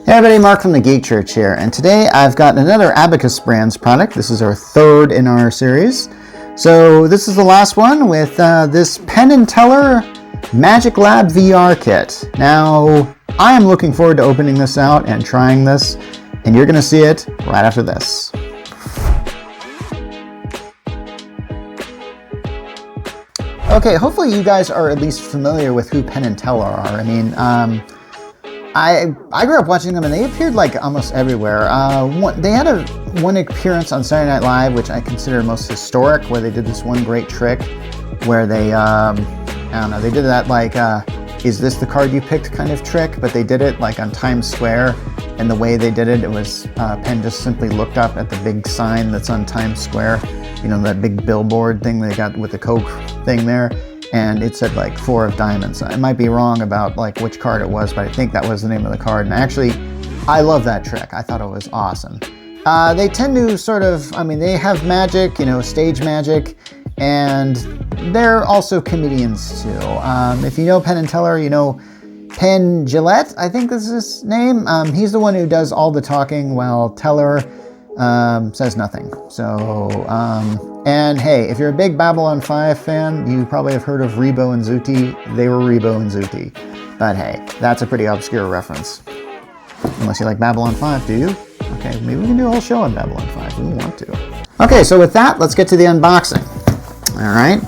Hey everybody, Mark from the Geek Church here, and today I've got another Abacus Brands product. This is our third in our series. So this is the last one with this Penn and Teller Magic Lab VR kit. Now, I am looking forward to opening this out and trying this, and you're going to see it right after this. Okay, hopefully you guys are at least familiar with who Penn and Teller are. I mean, I grew up watching them, and they appeared like almost everywhere. They had one appearance on Saturday Night Live, which I consider most historic, where they did this one great trick where they, I don't know, they did that like, is this the card you picked kind of trick, but they did it like on Times Square, and the way they did it, it was Penn just simply looked up at the big sign that's on Times Square, you know, that big billboard thing they got with the Coke thing there, and it said like 4 of diamonds. I might be wrong about like which card it was, but I think that was the name of the card. And actually, I love that trick. I thought it was awesome. They tend to sort of, I mean, they have magic, you know, stage magic, and they're also comedians too. If you know Penn and Teller, you know Penn Gillette, I think this is his name. He's the one who does all the talking while Teller says nothing. So, and hey, if you're a big Babylon 5 fan, you probably have heard of Rebo and Zooty. They were Rebo and Zooty. But hey, that's a pretty obscure reference. Unless you like Babylon 5, do you? Okay, maybe we can do a whole show on Babylon 5. We want to. Okay, so with that, let's get to the unboxing. All right.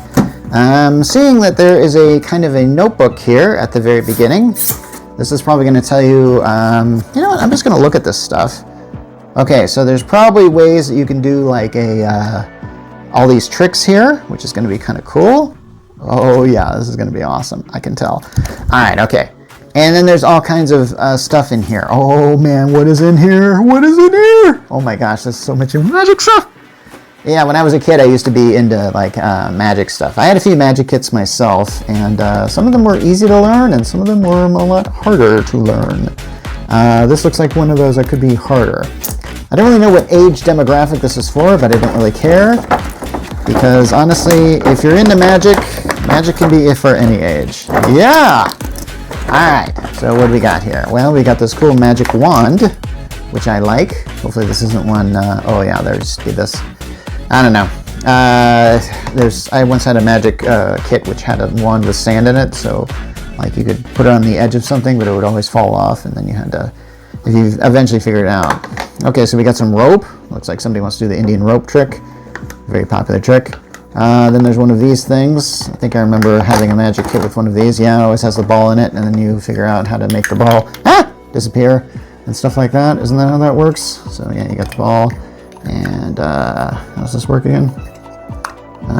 Seeing that there is a kind of a notebook here at the very beginning, this is probably going to tell you, you know what, I'm just going to look at this stuff. Okay, so there's probably ways that you can do like all these tricks here, which is going to be kind of cool. Oh yeah, this is going to be awesome. I can tell. All right, okay. And then there's all kinds of stuff in here. Oh man, what is in here? What is in here? Oh my gosh, there's so much magic stuff. Yeah, when I was a kid, I used to be into like magic stuff. I had a few magic kits myself, and some of them were easy to learn, and some of them were a lot harder to learn. This looks like one of those that could be harder. I don't really know what age demographic this is for, but I don't really care, because honestly, if you're into magic, magic can be for any age. Yeah! Alright, so what do we got here? Well, we got this cool magic wand, which I like. Hopefully this isn't one, oh yeah, there's this. I don't know. I once had a magic kit which had a wand with sand in it, so like you could put it on the edge of something, but it would always fall off, and then you had to, if you eventually figured it out. Okay, so we got some rope. Looks like somebody wants to do the Indian rope trick. Very popular trick. Then there's one of these things. I think I remember having a magic kit with one of these. Yeah, it always has the ball in it, and then you figure out how to make the ball disappear and stuff like that. Isn't that how that works? So yeah, you got the ball. And how does this work again?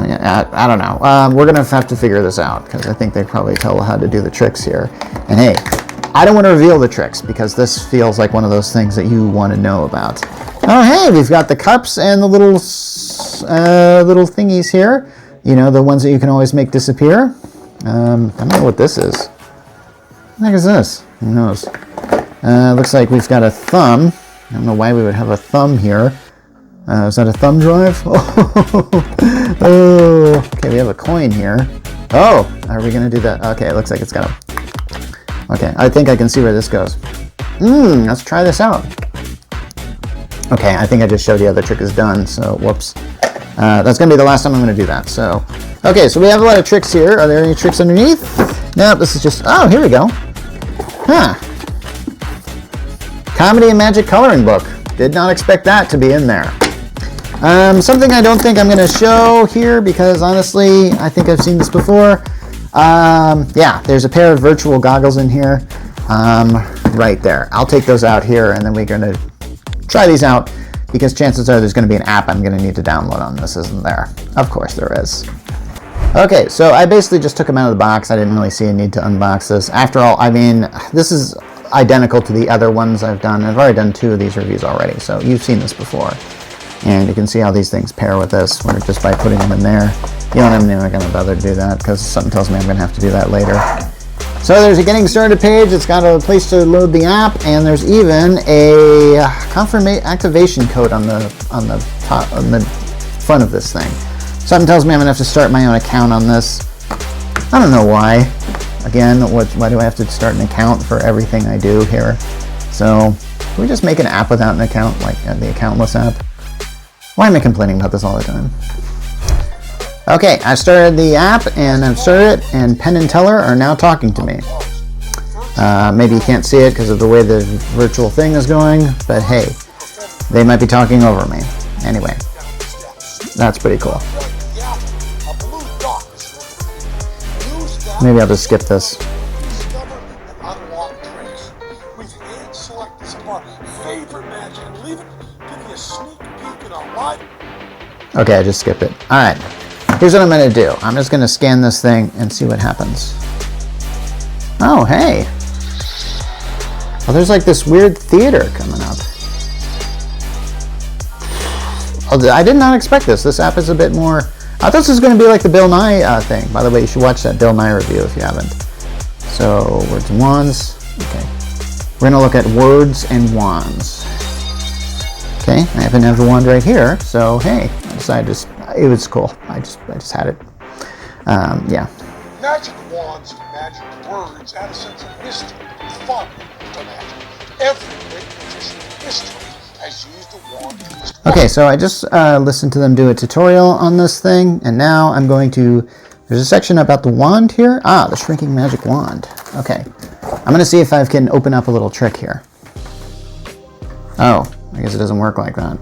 Yeah, I don't know. We're going to have to figure this out, because I think they probably tell how to do the tricks here. And hey, I don't want to reveal the tricks, because this feels like one of those things that you want to know about. Oh, hey, we've got the cups and the little thingies here. You know, the ones that you can always make disappear. I don't know what this is. What the heck is this? Who knows? Looks like we've got a thumb. I don't know why we would have a thumb here. Is that a thumb drive? Oh, okay, we have a coin here. Oh, are we going to do that? Okay, it looks like it's got a... Okay, I think I can see where this goes. Let's try this out. Okay, I think I just showed you how the trick is done, so whoops. That's going to be the last time I'm going to do that, so... Okay, so we have a lot of tricks here. Are there any tricks underneath? No, this is just... Oh, here we go. Huh. Comedy and Magic Coloring Book. Did not expect that to be in there. Something I don't think I'm going to show here, because honestly, I think I've seen this before. Yeah, there's a pair of virtual goggles in here, right there. I'll take those out here, and then we're going to try these out, because chances are there's going to be an app I'm going to need to download on this, isn't there? Of course there is. Okay, so I basically just took them out of the box. I didn't really see a need to unbox this. After all, I mean, this is identical to the other ones I've done. I've already done 2 of these reviews already, so you've seen this before. And you can see how these things pair with this, where just by putting them in there. You know, I'm not going to bother to do that, because something tells me I'm going to have to do that later. So there's a getting started page. It's got a place to load the app, and there's even a activation code on the top, on the front of this thing. Something tells me I'm going to have to start my own account on this. I don't know why. Again, why do I have to start an account for everything I do here? So can we just make an app without an account, like the accountless app? Why am I complaining about this all the time? Okay, I started the app and I've started it, and Penn and Teller are now talking to me. Maybe you can't see it because of the way the virtual thing is going, but hey, they might be talking over me. Anyway, that's pretty cool. Maybe I'll just skip this. Okay, I just skipped it. Alright, here's what I'm going to do. I'm just going to scan this thing and see what happens. Oh, hey. Oh, there's like this weird theater coming up. Oh, I did not expect this. This app is a bit more... I thought this was going to be like the Bill Nye thing. By the way, you should watch that Bill Nye review if you haven't. So, words and wands. Okay. We're going to look at words and wands. Okay, I happen to have the wand right here, so hey, I decided it was cool. I just had it. Yeah. Magic wands and magic words add a sense of mystery and fun to magic. Every great magician in history has used a wand to use. Okay, so I just listened to them do a tutorial on this thing, and now I'm going to... There's a section about the wand here. Ah, the shrinking magic wand. Okay, I'm going to see if I can open up a little trick here. Oh. I guess it doesn't work like that.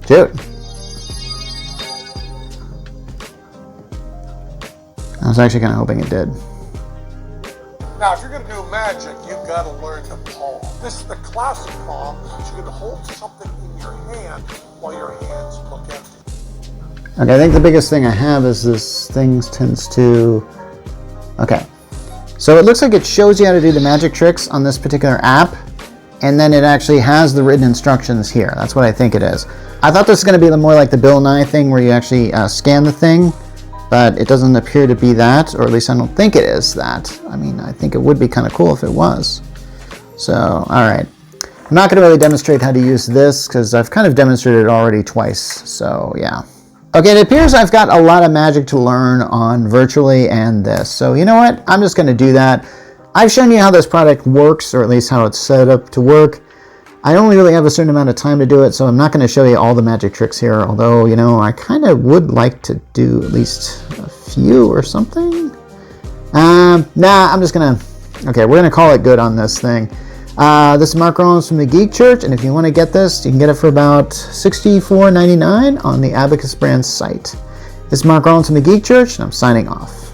Shoot. I was actually kind of hoping it did. Now, if you're going to do magic, you've got to learn to palm. This is the classic palm. So you're going to hold something in your hand while your hands look empty. Okay, I think the biggest thing I have is this thing tends to... Okay. So it looks like it shows you how to do the magic tricks on this particular app. And then it actually has the written instructions here. That's what I think it is. I thought this was going to be more like the Bill Nye thing where you actually scan the thing, but it doesn't appear to be that, or at least I don't think it is that. I mean, I think it would be kind of cool if it was. So, alright. I'm not going to really demonstrate how to use this because I've kind of demonstrated it already twice, so yeah. Okay, it appears I've got a lot of magic to learn on virtually and this. So, you know what? I'm just going to do that. I've shown you how this product works, or at least how it's set up to work. I only really have a certain amount of time to do it, so I'm not going to show you all the magic tricks here, although, you know, I kind of would like to do at least a few or something. Nah, I'm just going to... Okay, we're going to call it good on this thing. This is Mark Rollins from the Geek Church, and if you want to get this, you can get it for about $64.99 on the Abacus Brands site. This is Mark Rollins from the Geek Church, and I'm signing off.